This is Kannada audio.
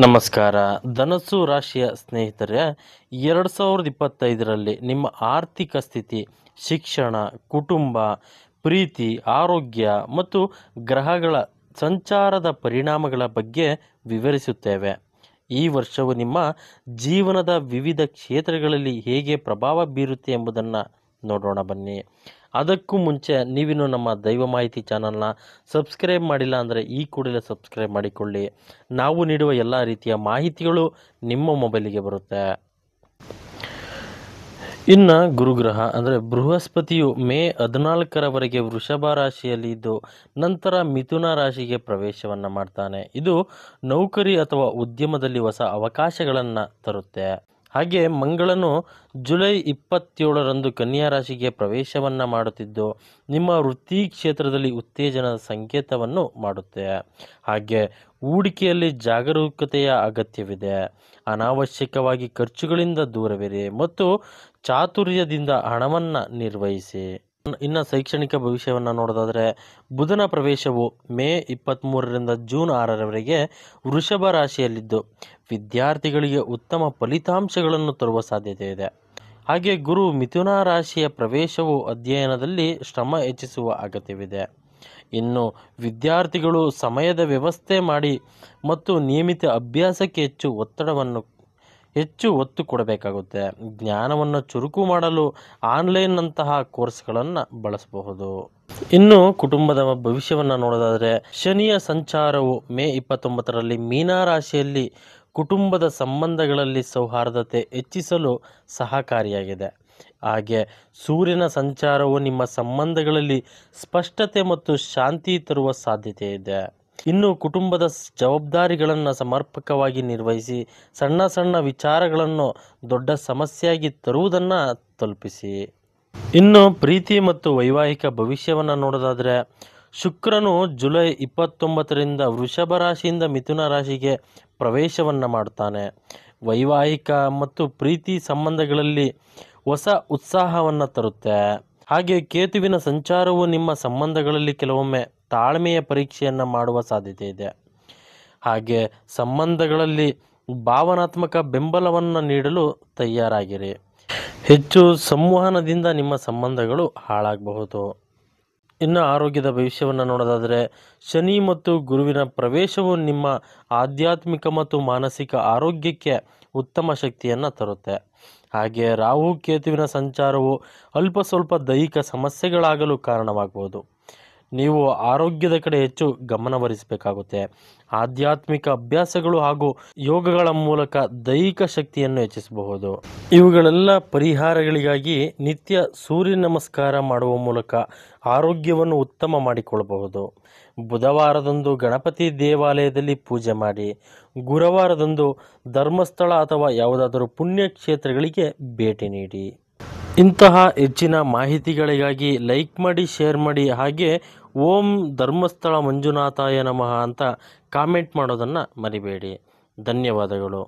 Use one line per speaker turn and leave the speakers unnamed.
ನಮಸ್ಕಾರ. ಧನಸ್ಸು ರಾಶಿಯ ಸ್ನೇಹಿತರೆ, 2025ರಲ್ಲಿ ನಿಮ್ಮ ಆರ್ಥಿಕ ಸ್ಥಿತಿ, ಶಿಕ್ಷಣ, ಕುಟುಂಬ, ಪ್ರೀತಿ, ಆರೋಗ್ಯ ಮತ್ತು ಗ್ರಹಗಳ ಸಂಚಾರದ ಪರಿಣಾಮಗಳ ಬಗ್ಗೆ ವಿವರಿಸುತ್ತೇವೆ. ಈ ವರ್ಷವು ನಿಮ್ಮ ಜೀವನದ ವಿವಿಧ ಕ್ಷೇತ್ರಗಳಲ್ಲಿ ಹೇಗೆ ಪ್ರಭಾವ ಬೀರುತ್ತೆ ಎಂಬುದನ್ನು ನೋಡೋಣ ಬನ್ನಿ. ಅದಕ್ಕೂ ಮುಂಚೆ ನೀವಿನ್ನು ನಮ್ಮ ದೈವ ಮಾಹಿತಿ ಚಾನಲ್ನ ಸಬ್ಸ್ಕ್ರೈಬ್ ಮಾಡಿಲ್ಲ ಅಂದರೆ ಈ ಕೂಡಲೇ ಸಬ್ಸ್ಕ್ರೈಬ್ ಮಾಡಿಕೊಳ್ಳಿ. ನಾವು ನೀಡುವ ಎಲ್ಲ ರೀತಿಯ ಮಾಹಿತಿಗಳು ನಿಮ್ಮ ಮೊಬೈಲಿಗೆ ಬರುತ್ತೆ. ಇನ್ನು ಗುರುಗ್ರಹ ಅಂದರೆ ಬೃಹಸ್ಪತಿಯು ಮೇ 14ರವರೆಗೆ ವೃಷಭ ರಾಶಿಯಲ್ಲಿ ಇದ್ದು ನಂತರ ಮಿಥುನ ರಾಶಿಗೆ ಪ್ರವೇಶವನ್ನು ಮಾಡ್ತಾನೆ. ಇದು ನೌಕರಿ ಅಥವಾ ಉದ್ಯಮದಲ್ಲಿ ಹೊಸ ಅವಕಾಶಗಳನ್ನು ತರುತ್ತೆ. ಹಾಗೆ ಮಂಗಳನು ಜುಲೈ 27ರಂದು ಕನ್ಯಾ ರಾಶಿಗೆ ಪ್ರವೇಶವನ್ನು ಮಾಡುತ್ತಿದ್ದು ನಿಮ್ಮ ವೃತ್ತಿ ಕ್ಷೇತ್ರದಲ್ಲಿ ಉತ್ತೇಜನದ ಸಂಕೇತವನ್ನು ಮಾಡುತ್ತೆ. ಹಾಗೆ ಹೂಡಿಕೆಯಲ್ಲಿ ಜಾಗರೂಕತೆಯ ಅಗತ್ಯವಿದೆ. ಅನಾವಶ್ಯಕವಾಗಿ ಖರ್ಚುಗಳಿಂದ ದೂರವಿರಿ ಮತ್ತು ಚಾತುರ್ಯದಿಂದ ಹಣವನ್ನು ನಿರ್ವಹಿಸಿ. ಇನ್ನು ಶೈಕ್ಷಣಿಕ ಭವಿಷ್ಯವನ್ನು ನೋಡೋದಾದರೆ, ಬುಧನ ಪ್ರವೇಶವು ಮೇ 23ರಿಂದ ಜೂನ್ 6ರವರೆಗೆ ವೃಷಭ ರಾಶಿಯಲ್ಲಿದ್ದು ವಿದ್ಯಾರ್ಥಿಗಳಿಗೆ ಉತ್ತಮ ಫಲಿತಾಂಶಗಳನ್ನು ತರುವ ಸಾಧ್ಯತೆ ಇದೆ. ಹಾಗೆ ಗುರು ಮಿಥುನ ರಾಶಿಯ ಪ್ರವೇಶವು ಅಧ್ಯಯನದಲ್ಲಿ ಶ್ರಮ ಹೆಚ್ಚಿಸುವ ಅಗತ್ಯವಿದೆ. ಇನ್ನು ವಿದ್ಯಾರ್ಥಿಗಳು ಸಮಯದ ವ್ಯವಸ್ಥೆ ಮಾಡಿ ಮತ್ತು ನಿಯಮಿತ ಅಭ್ಯಾಸಕ್ಕೆ ಹೆಚ್ಚು ಒತ್ತು ಕೊಡಬೇಕಾಗುತ್ತೆ. ಜ್ಞಾನವನ್ನು ಚುರುಕು ಮಾಡಲು ಆನ್ಲೈನ್ನಂತಹ ಕೋರ್ಸ್ಗಳನ್ನು ಬಳಸಬಹುದು. ಇನ್ನು ಕುಟುಂಬದ ಭವಿಷ್ಯವನ್ನು ನೋಡೋದಾದರೆ, ಶನಿಯ ಸಂಚಾರವು ಮೇ 29ರಲ್ಲಿ ಮೀನ ರಾಶಿಯಲ್ಲಿ ಕುಟುಂಬದ ಸಂಬಂಧಗಳಲ್ಲಿ ಸೌಹಾರ್ದತೆ ಹೆಚ್ಚಿಸಲು ಸಹಕಾರಿಯಾಗಿದೆ. ಹಾಗೆ ಸೂರ್ಯನ ಸಂಚಾರವು ನಿಮ್ಮ ಸಂಬಂಧಗಳಲ್ಲಿ ಸ್ಪಷ್ಟತೆ ಮತ್ತು ಶಾಂತಿ ತರುವ ಸಾಧ್ಯತೆ ಇದೆ. ಇನ್ನು ಕುಟುಂಬದ ಜವಾಬ್ದಾರಿಗಳನ್ನು ಸಮರ್ಪಕವಾಗಿ ನಿರ್ವಹಿಸಿ ಸಣ್ಣ ಸಣ್ಣ ವಿಚಾರಗಳನ್ನು ದೊಡ್ಡ ಸಮಸ್ಯೆಯಾಗಿ ತರುವುದನ್ನು ತಲುಪಿಸಿ. ಇನ್ನು ಪ್ರೀತಿ ಮತ್ತು ವೈವಾಹಿಕ ಭವಿಷ್ಯವನ್ನು ನೋಡೋದಾದರೆ, ಶುಕ್ರನು ಜುಲೈ 29ರಿಂದ ವೃಷಭ ರಾಶಿಯಿಂದ ಮಿಥುನ ರಾಶಿಗೆ ಪ್ರವೇಶವನ್ನು ಮಾಡುತ್ತಾನೆ. ವೈವಾಹಿಕ ಮತ್ತು ಪ್ರೀತಿ ಸಂಬಂಧಗಳಲ್ಲಿ ಹೊಸ ಉತ್ಸಾಹವನ್ನು ತರುತ್ತೆ. ಹಾಗೆ ಕೇತುವಿನ ಸಂಚಾರವು ನಿಮ್ಮ ಸಂಬಂಧಗಳಲ್ಲಿ ಕೆಲವೊಮ್ಮೆ ತಾಳ್ಮೆಯ ಪರೀಕ್ಷೆಯನ್ನು ಮಾಡುವ ಸಾಧ್ಯತೆ ಇದೆ. ಹಾಗೆ ಸಂಬಂಧಗಳಲ್ಲಿ ಭಾವನಾತ್ಮಕ ಬೆಂಬಲವನ್ನು ನೀಡಲು ತಯಾರಾಗಿರಿ. ಹೆಚ್ಚು ಸಂವಹನದಿಂದ ನಿಮ್ಮ ಸಂಬಂಧಗಳು ಹಾಳಾಗಬಹುದು. ಇನ್ನು ಆರೋಗ್ಯದ ಭವಿಷ್ಯವನ್ನು ನೋಡೋದಾದರೆ, ಶನಿ ಮತ್ತು ಗುರುವಿನ ಪ್ರವೇಶವು ನಿಮ್ಮ ಆಧ್ಯಾತ್ಮಿಕ ಮತ್ತು ಮಾನಸಿಕ ಆರೋಗ್ಯಕ್ಕೆ ಉತ್ತಮ ಶಕ್ತಿಯನ್ನು ತರುತ್ತೆ. ಹಾಗೆ ರಾಹು ಕೇತುವಿನ ಸಂಚಾರವು ಅಲ್ಪ ಸ್ವಲ್ಪ ದೈಹಿಕ ಸಮಸ್ಯೆಗಳಾಗಲು ಕಾರಣವಾಗಬಹುದು. ನೀವು ಆರೋಗ್ಯದ ಕಡೆ ಹೆಚ್ಚು ಗಮನಹರಿಸಬೇಕಾಗುತ್ತೆ. ಆಧ್ಯಾತ್ಮಿಕ ಅಭ್ಯಾಸಗಳು ಹಾಗೂ ಯೋಗಗಳ ಮೂಲಕ ದೈಹಿಕ ಶಕ್ತಿಯನ್ನು ಹೆಚ್ಚಿಸಬಹುದು. ಇವುಗಳೆಲ್ಲ ಪರಿಹಾರಗಳಿಗಾಗಿ ನಿತ್ಯ ಸೂರ್ಯ ನಮಸ್ಕಾರ ಮಾಡುವ ಮೂಲಕ ಆರೋಗ್ಯವನ್ನು ಉತ್ತಮ ಮಾಡಿಕೊಳ್ಳಬಹುದು. ಬುಧವಾರದಂದು ಗಣಪತಿ ದೇವಾಲಯದಲ್ಲಿ ಪೂಜೆ ಮಾಡಿ. ಗುರುವಾರದಂದು ಧರ್ಮಸ್ಥಳ ಅಥವಾ ಯಾವುದಾದರೂ ಪುಣ್ಯಕ್ಷೇತ್ರಗಳಿಗೆ ಭೇಟಿ ನೀಡಿ. ಇಂತಹ ಹೆಚ್ಚಿನ ಮಾಹಿತಿಗಳಿಗಾಗಿ ಲೈಕ್ ಮಾಡಿ, ಶೇರ್ ಮಾಡಿ, ಹಾಗೆ ಓಂ ಧರ್ಮಸ್ಥಳ ಮಂಜುನಾಥಾಯ ನಮಃ ಅಂತ ಕಾಮೆಂಟ್ ಮಾಡೋದನ್ನು ಮರಿಬೇಡಿ. ಧನ್ಯವಾದಗಳು.